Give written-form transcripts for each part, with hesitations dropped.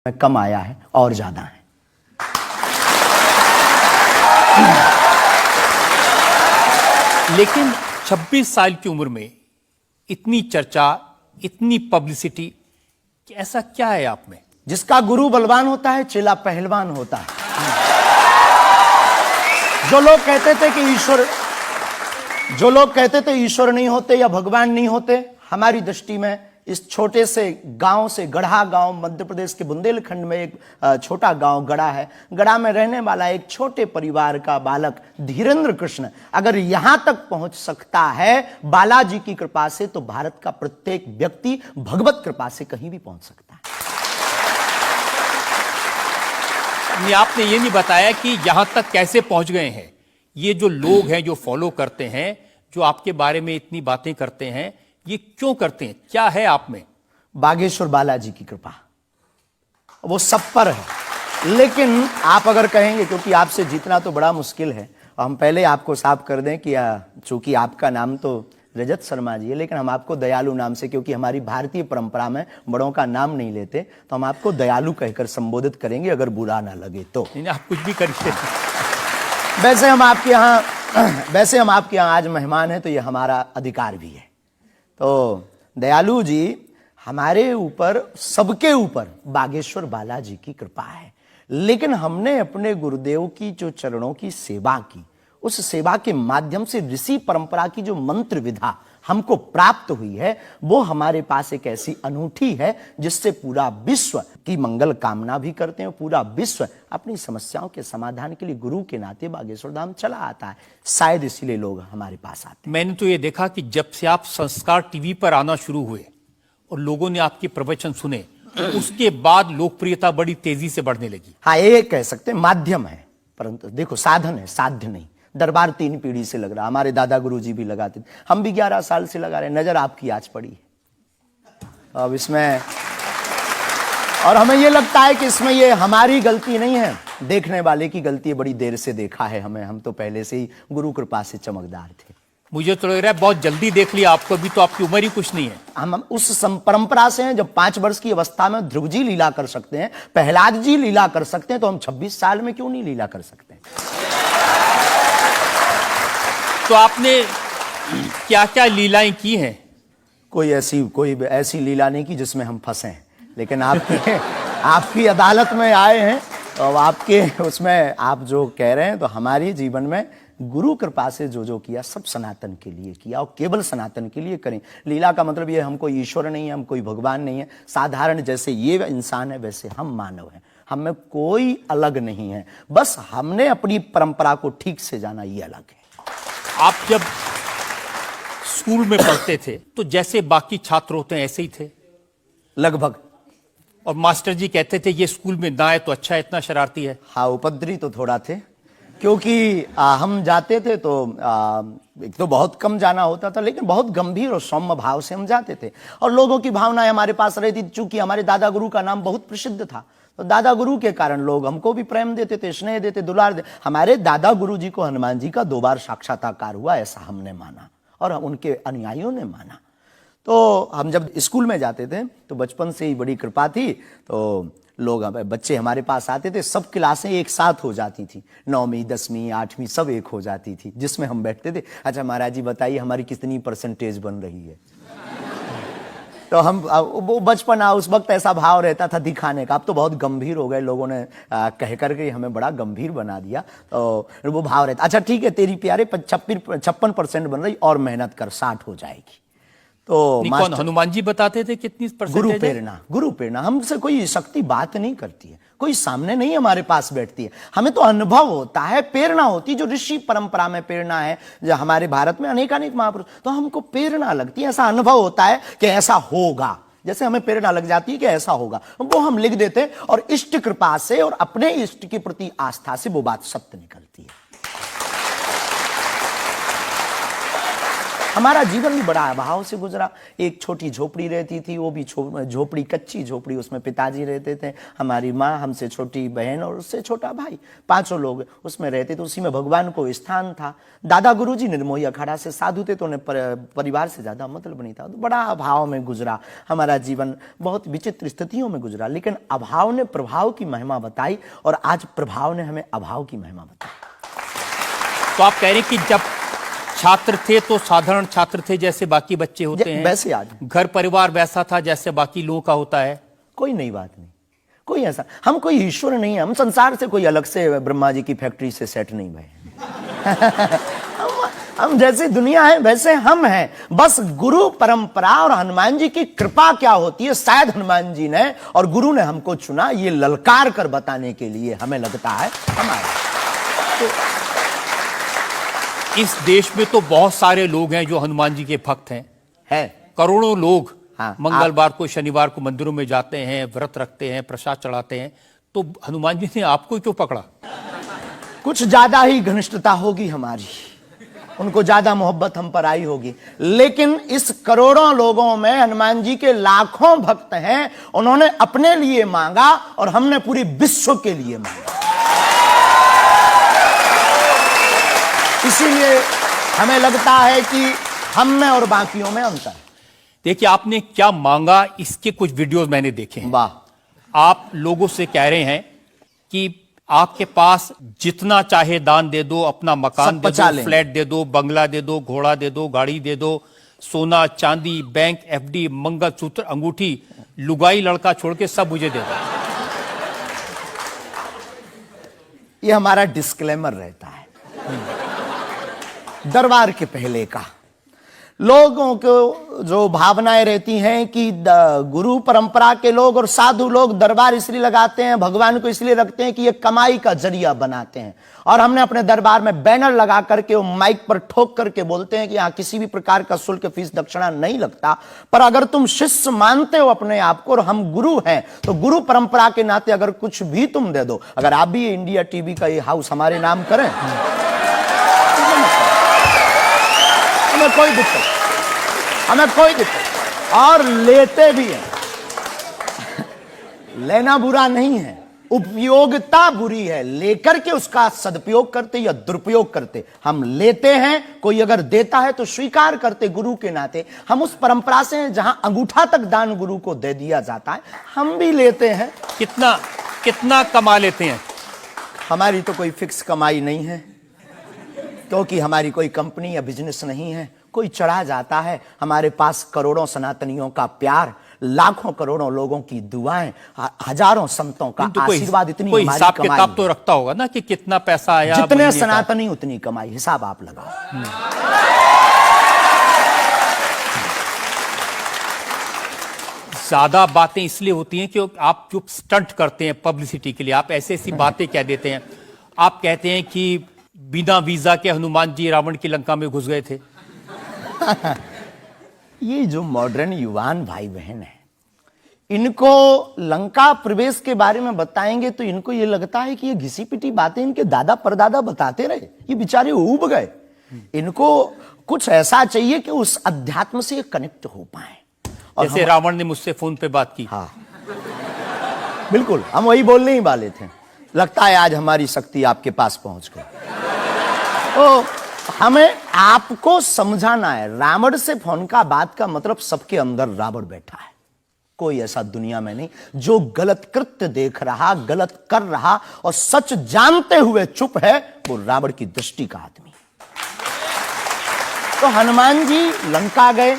में कम आया है और ज्यादा है। लेकिन 26 साल की उम्र में इतनी चर्चा, इतनी पब्लिसिटी, ऐसा क्या है आप में? जिसका गुरु बलवान होता है, चेला पहलवान होता है। जो लोग कहते थे ईश्वर नहीं होते या भगवान नहीं होते, हमारी दृष्टि में इस छोटे से गांव से, गढ़ा गांव, मध्य प्रदेश के बुंदेलखंड में एक छोटा गांव गढ़ा है। गढ़ा में रहने वाला एक छोटे परिवार का बालक धीरेन्द्र कृष्ण अगर यहां तक पहुंच सकता है बालाजी की कृपा से, तो भारत का प्रत्येक व्यक्ति भगवत कृपा से कहीं भी पहुंच सकता है। आपने ये नहीं बताया कि यहां तक कैसे पहुंच गए हैं। ये जो लोग हैं, जो फॉलो करते हैं, जो आपके बारे में इतनी बातें करते हैं, ये क्यों करते हैं? क्या है आप में? बागेश्वर बालाजी की कृपा, वो सब पर है। लेकिन आप अगर कहेंगे, क्योंकि आपसे जीतना तो बड़ा मुश्किल है, हम पहले आपको साफ कर दें कि चूंकि आपका नाम तो रजत शर्मा जी है, लेकिन हम आपको दयालु नाम से, क्योंकि हमारी भारतीय परंपरा में बड़ों का नाम नहीं लेते, तो हम आपको दयालु कहकर संबोधित करेंगे, अगर बुरा ना लगे तो। आप कुछ भी करिए। वैसे हम आपके यहाँ आज मेहमान हैं, तो ये हमारा अधिकार भी है। तो दयालु जी, हमारे ऊपर, सबके ऊपर बागेश्वर बालाजी की कृपा है। लेकिन हमने अपने गुरुदेव की जो चरणों की सेवा की, उस सेवा के माध्यम से ऋषि परंपरा की जो मंत्र विधा हमको प्राप्त हुई है, वो हमारे पास एक ऐसी अनूठी है जिससे पूरा विश्व की मंगल कामना भी करते हैं। पूरा विश्व अपनी समस्याओं के समाधान के लिए गुरु के नाते बागेश्वर धाम चला आता है। शायद इसीलिए लोग हमारे पास आते हैं। मैंने तो ये देखा कि जब से आप संस्कार टीवी पर आना शुरू हुए और लोगों ने आपके प्रवचन सुने, उसके बाद लोकप्रियता बड़ी तेजी से बढ़ने लगी। हाँ, ये कह सकते हैं माध्यम है, परंतु देखो साधन है, साध्य नहीं। दरबार 3 पीढ़ी से लग रहा, हमारे दादा गुरु जी भी लगाते थे, हम भी 11 साल से लगा रहे। नजर आपकी आज पड़ी है अब इसमें, और हमें ये लगता है कि इसमें ये हमारी गलती नहीं है, देखने वाले की गलती है। बड़ी देर से देखा है हमें, हम तो पहले से ही गुरु कृपा से चमकदार थे। मुझे तो लग रहा है बहुत जल्दी देख लिया आपको, भी तो आपकी उम्र ही कुछ नहीं है। हम उस परंपरा से हैं, जब 5 वर्ष की अवस्था में ध्रुव जी लीला कर सकते हैं, प्रहलाद जी लीला कर सकते हैं, तो हम 26 साल में क्यों नहीं लीला कर सकते? तो आपने क्या क्या लीलाएं की हैं? कोई ऐसी लीला नहीं की जिसमें हम फंसे, लेकिन आपकी अदालत में आए हैं, तो आपके उसमें आप जो कह रहे हैं, तो हमारे जीवन में गुरु कृपा से जो किया, सब सनातन के लिए किया, और केवल सनातन के लिए करें। लीला का मतलब ये, हम कोई ईश्वर नहीं है, हम कोई भगवान नहीं है। साधारण जैसे ये इंसान है, वैसे हम मानव हैं, हम में कोई अलग नहीं है। बस हमने अपनी परंपरा को ठीक से जाना, ये अलग है। आप जब स्कूल में पढ़ते थे, तो जैसे बाकी छात्र होते हैं ऐसे ही थे लगभग, और मास्टर जी कहते थे ये स्कूल में ना आए तो अच्छा है, इतना शरारती है। हाँ, उपद्रवी तो थोड़ा थे, क्योंकि हम जाते थे तो एक तो बहुत कम जाना होता था, लेकिन बहुत गंभीर और सौम्य भाव से हम जाते थे, और लोगों की भावनाएं हमारे पास रहती थी। चूंकि हमारे दादा गुरु का नाम बहुत प्रसिद्ध था, तो दादा गुरु के कारण लोग हमको भी प्रेम देते थे, स्नेह देते, दुलार देते। हमारे दादा गुरु जी को हनुमान जी का 2 बार साक्षात्कार हुआ, ऐसा हमने माना, और उनके अनुयायियों ने माना। तो हम जब स्कूल में जाते थे, तो बचपन से ही बड़ी कृपा थी, तो लोग, बच्चे हमारे पास आते थे, सब क्लासें एक साथ हो जाती थी, 9वीं 10वीं 8वीं सब एक हो जाती थी, जिसमें हम बैठते थे। अच्छा महाराज जी बताइए हमारी कितनी परसेंटेज बन रही है? तो हम, वो बचपना, उस वक्त ऐसा भाव रहता था दिखाने का। अब तो बहुत गंभीर हो गए, लोगों ने कह करके हमें बड़ा गंभीर बना दिया, तो वो भाव रहता, अच्छा ठीक है तेरी प्यारे 56% बन रही, और मेहनत कर, 60 हो जाएगी। तो कौन, हनुमान जी बताते थे कितनी परसेंटेज? गुरु प्रेरणा हमसे कोई शक्ति बात नहीं करती है, कोई सामने नहीं हमारे पास बैठती है, हमें तो अनुभव होता है, प्रेरणा होती है, जो ऋषि परंपरा में प्रेरणा है। जो हमारे भारत में अनेकानेक महापुरुष, तो हमको प्रेरणा लगती है, ऐसा अनुभव होता है कि ऐसा होगा, जैसे हमें प्रेरणा लग जाती है कि ऐसा होगा, वो हम लिख देते हैं, और इष्ट कृपा से और अपने इष्ट के प्रति आस्था से वो बात सत्य निकलती है। हमारा जीवन भी बड़ा अभाव से गुजरा। एक छोटी झोपड़ी रहती थी, वो भी झोपड़ी कच्ची झोपड़ी, उसमें पिताजी रहते थे, हमारी माँ, हमसे छोटी बहन और उससे छोटा भाई, 5 लोग उसमें रहते थे। उसी में भगवान को स्थान था। दादा गुरुजी निर्मोही अखाड़ा से साधु थे, तो उन्हें परिवार से ज्यादा मतलब नहीं था। तो बड़ा अभाव में गुजरा हमारा जीवन, बहुत विचित्र स्थितियों में गुजरा। लेकिन अभाव ने प्रभाव की महिमा बताई और आज प्रभाव ने हमें अभाव की महिमा बताई। तो आप कह रहे हैं कि जब छात्र थे तो साधारण छात्र थे, जैसे बाकी बच्चे होते हैं, वैसे आज घर परिवार वैसा था जैसे बाकी लोगों का होता है। कोई नई बात नहीं, कोई ऐसा, हम कोई ईश्वर नहीं है, हम संसार से कोई अलग से ब्रह्मा जी की फैक्ट्री से सेट नहीं भये। हम जैसे दुनिया है वैसे हम हैं। बस गुरु परंपरा और हनुमान जी की कृपा क्या होती है, शायद हनुमान जी ने और गुरु ने हमको चुना ये ललकार कर बताने के लिए, हमें लगता है हमारा। तो इस देश में तो बहुत सारे लोग हैं जो हनुमान जी के भक्त हैं, है करोड़ों लोग। हाँ, मंगलवार को शनिवार को मंदिरों में जाते हैं, व्रत रखते हैं, प्रसाद चढ़ाते हैं। तो हनुमान जी ने आपको क्यों पकड़ा? कुछ ज्यादा ही घनिष्ठता होगी हमारी, उनको ज्यादा मोहब्बत हम पर आई होगी। लेकिन इस करोड़ों लोगों में हनुमान जी के लाखों भक्त हैं। उन्होंने अपने लिए मांगा और हमने पूरी विश्व के लिए मांगा। इसीलिए हमें लगता है कि हम में और बाकियों में अंतर है। देखिए, आपने क्या मांगा, इसके कुछ वीडियोस मैंने देखे हैं। वाह। आप लोगों से कह रहे हैं कि आपके पास जितना चाहे दान दे दो, अपना मकान दे दो, फ्लैट दे दो, बंगला दे दो, घोड़ा दे दो, गाड़ी दे दो, सोना चांदी, बैंक, एफडी, मंगलसूत्र, अंगूठी, लुगाई लड़का छोड़ के सब मुझे दे दो। ये हमारा डिस्क्लेमर रहता है दरबार के पहले का। लोगों को जो भावनाएं रहती हैं कि गुरु परंपरा के लोग और साधु लोग दरबार इसलिए लगाते हैं, भगवान को इसलिए रखते हैं कि ये कमाई का जरिया बनाते हैं। और हमने अपने दरबार में बैनर लगा करके, वो माइक पर ठोक करके बोलते हैं कि यहां किसी भी प्रकार का शुल्क, फीस, दक्षिणा नहीं लगता। पर अगर तुम शिष्य मानते हो अपने आप को और हम गुरु हैं, तो गुरु परंपरा के नाते अगर कुछ भी तुम दे दो, अगर आप भी इंडिया टीवी का ये हाउस हमारे नाम करें, हमें कोई दिक्कत, और लेते भी हैं। लेना बुरा नहीं है, उपयोगिता बुरी है। लेकर के उसका सदुपयोग करते या दुरुपयोग करते। हम लेते हैं, कोई अगर देता है तो स्वीकार करते गुरु के नाते। हम उस परंपरा से हैं जहां अंगूठा तक दान गुरु को दे दिया जाता है, हम भी लेते हैं। कितना कमा लेते हैं? हमारी तो कोई फिक्स कमाई नहीं है, क्योंकि हमारी कोई कंपनी या बिजनेस नहीं है। कोई चढ़ा जाता है। हमारे पास करोड़ों सनातनियों का प्यार, लाखों करोड़ों लोगों की दुआएं, हजारों संतों का आशीर्वाद, इतनी कोई हमारी हिसाब कमाई किताब तो रखता होगा ना कि कितना पैसा आया। जितने सनातनी उतनी कमाई, हिसाब आप लगाओ। ज्यादा बातें इसलिए होती हैं कि आप जो स्टंट करते हैं पब्लिसिटी के लिए, आप ऐसी ऐसी बातें कह देते हैं। आप कहते हैं कि बिना वीजा के हनुमान जी रावण की लंका में घुस गए थे। ये जो मॉडर्न युवान भाई बहन है, इनको लंका प्रवेश के बारे में बताएंगे तो इनको ये लगता है कि ये घिसी पिटी बातें इनके दादा परदादा बताते रहे, ये बेचारे ऊब गए। इनको कुछ ऐसा चाहिए कि उस अध्यात्म से कनेक्ट हो पाए। और जैसे रावण ने मुझसे फोन पे बात की। हाँ, बिल्कुल, हम वही बोलने ही वाले थे। लगता है आज हमारी शक्ति आपके पास पहुंच गई। तो हमें आपको समझाना है, रावण से फोन का बात का मतलब सबके अंदर रावण बैठा है। कोई ऐसा दुनिया में नहीं जो गलत कृत्य देख रहा, गलत कर रहा और सच जानते हुए चुप है, वो रावण की दृष्टि का आदमी। तो हनुमान जी लंका गए।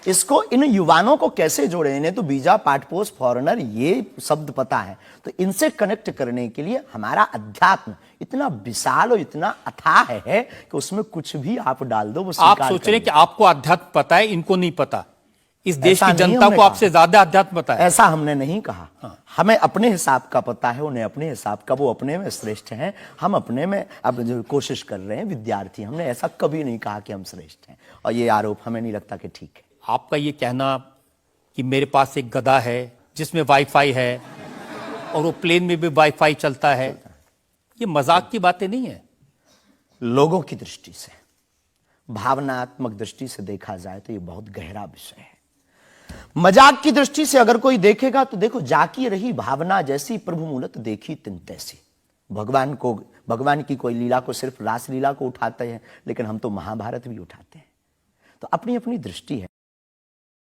इसको, इन युवानों को कैसे जोड़े? इन्हें तो वीजा, पासपोर्ट, फॉरेनर ये शब्द पता है। तो इनसे कनेक्ट करने के लिए हमारा अध्यात्म इतना विशाल और इतना अथाह है कि उसमें कुछ भी आप डाल दो, वो आप सोच रहे हैं कि आपको अध्यात्म पता है, इनको नहीं पता। इस देश की जनता को आपसे ज्यादा अध्यात्म पता है। ऐसा हमने नहीं कहा। हाँ। हमें अपने हिसाब का पता है, उन्हें अपने हिसाब का। वो अपने में श्रेष्ठ हैं, हम अपने में अब जो कोशिश कर रहे हैं विद्यार्थी। हमने ऐसा कभी नहीं कहा कि हम श्रेष्ठ हैं, और ये आरोप हमें नहीं लगता कि ठीक है। आपका ये कहना कि मेरे पास एक गधा है जिसमें वाईफाई है और वो प्लेन में भी वाईफाई चलता है, ये मजाक की बातें नहीं है। लोगों की दृष्टि से भावनात्मक दृष्टि से देखा जाए तो ये बहुत गहरा विषय है। मजाक की दृष्टि से अगर कोई देखेगा तो देखो, जाकी रही भावना जैसी प्रभु मूलत देखी तिन तैसी। भगवान की कोई लीला को सिर्फ रास लीला को उठाते हैं, लेकिन हम तो महाभारत भी उठाते हैं। तो अपनी अपनी दृष्टि है।